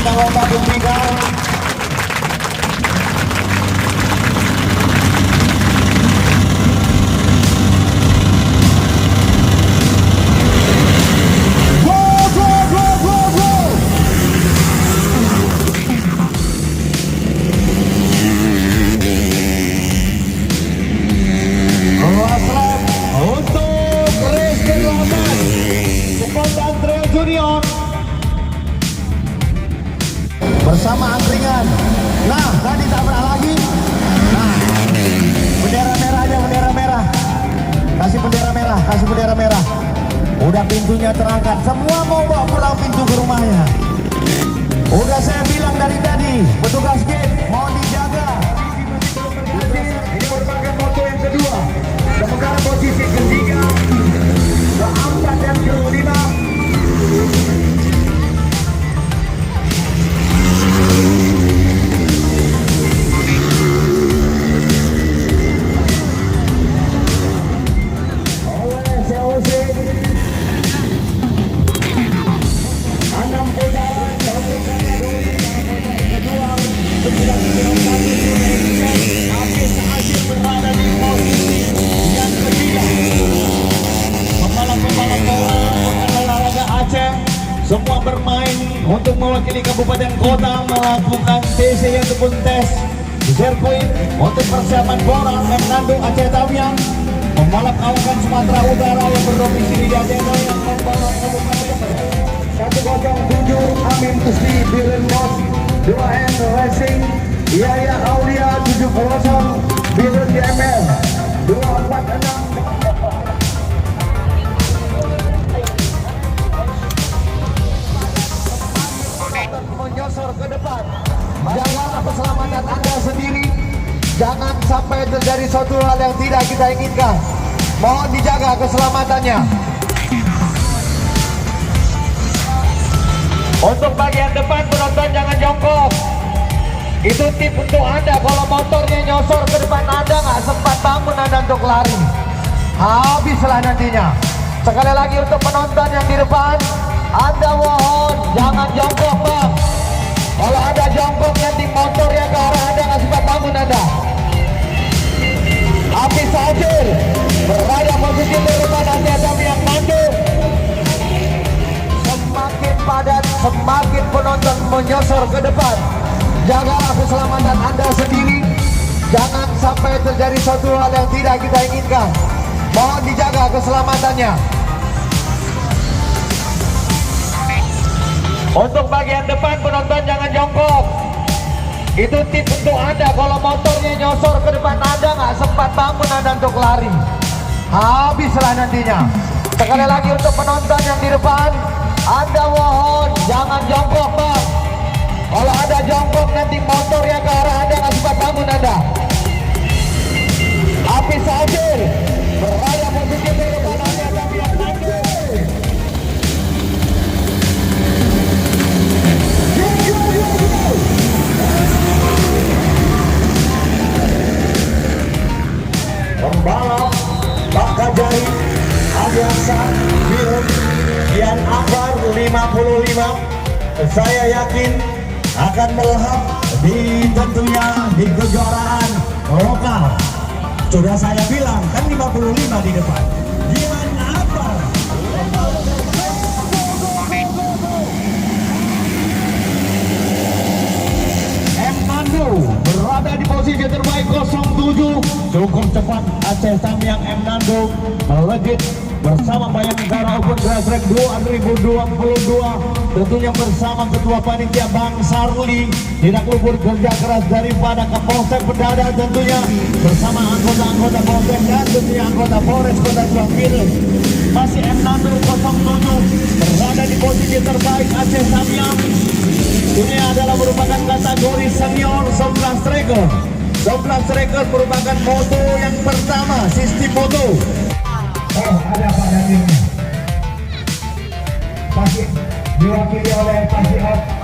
pada lomba ketiga. Junior bersama angkringan. Nah, tadi tabrak lagi. Nah, bendera merahnya, bendera merah. Kasih bendera merah, kasih bendera merah. Udah pintunya terangkat. Semua mau bawa pulang pintu ke rumahnya. Udah saya bilang dari tadi, petugas gate mau dijaga. Ini merupakan moto yang kedua. Sementara posisi ketiga, keempat dan kelima. Semua bermain untuk mewakili kabupaten kota melakukan TC ataupun tes di sirkuit untuk persiapan Bora Nando Aceh Tamiang, pembalap kawakan Sumatera Utara yang berdomisili di Aceh Tamiang, membawa kabupaten 107 Amin Tusti Biren-Bos 2N Racing Yaya Aulia 70 Biren DML 246 menyosor ke depan. Jaga keselamatan Anda sendiri. Jangan sampai terjadi suatu hal yang tidak kita inginkan. Mohon dijaga keselamatannya. Untuk bagian depan penonton jangan jongkok. Itu tip untuk Anda. Kalau motornya nyosor ke depan Anda nggak sempat bangun Anda untuk lari. Habislah nantinya. Sekali lagi untuk penonton yang di depan, Anda mohon jangan jongkok, Bang. Kalau ada jongkok nanti motor yang ke arah Anda nggak sempat bangun Anda. Api Sajir berada posisi depan Aceh Tamiang Nando. Semakin padat, semakin penonton menyosor ke depan. Jagalah keselamatan Anda sendiri. Jangan sampai terjadi suatu hal yang tidak kita inginkan. Mohon dijaga keselamatannya. Untuk bagian depan penonton jangan jongkok. Itu tip untuk Anda. Kalau motornya nyosor ke depan Anda nggak sempat bangun Anda untuk lari. Habislah nantinya. Sekali lagi untuk penonton yang di depan, Anda mohon jangan jongkok, Bang. Kalau ada jongkok nanti motor yang ke arah Anda nggak sempat bangun Anda. Api Sajir berada posisi di depan Anda tapi yang nanti. Pembalap Pak Kajari Adiasa Biren Kian Akbar 55, saya yakin akan melahap di tentunya di kejuaraan lokal. Sudah saya bilang kan 55 di depan. Kian Akbar Nando berada di posisi terbaik 07. Cukup cepat Aceh Tamiang Nando melejit bersama Bayangkara Open Grass Track 2022, tentunya bersama Ketua Panitia Bang Sarli. Tidak luput kerja keras daripada Kapolsek Pedada, tentunya bersama anggota-anggota Polsek dan tentunya anggota Polres Kota Tuangkiri. Masih Nando 07 berada di posisi terbaik Aceh Tamiang. Ini adalah merupakan kategori senior 11 tracker. 11 tracker merupakan moto yang pertama, sistem moto. Oh, ada Pak Danir. Pasti diwakili oleh Pasti Out.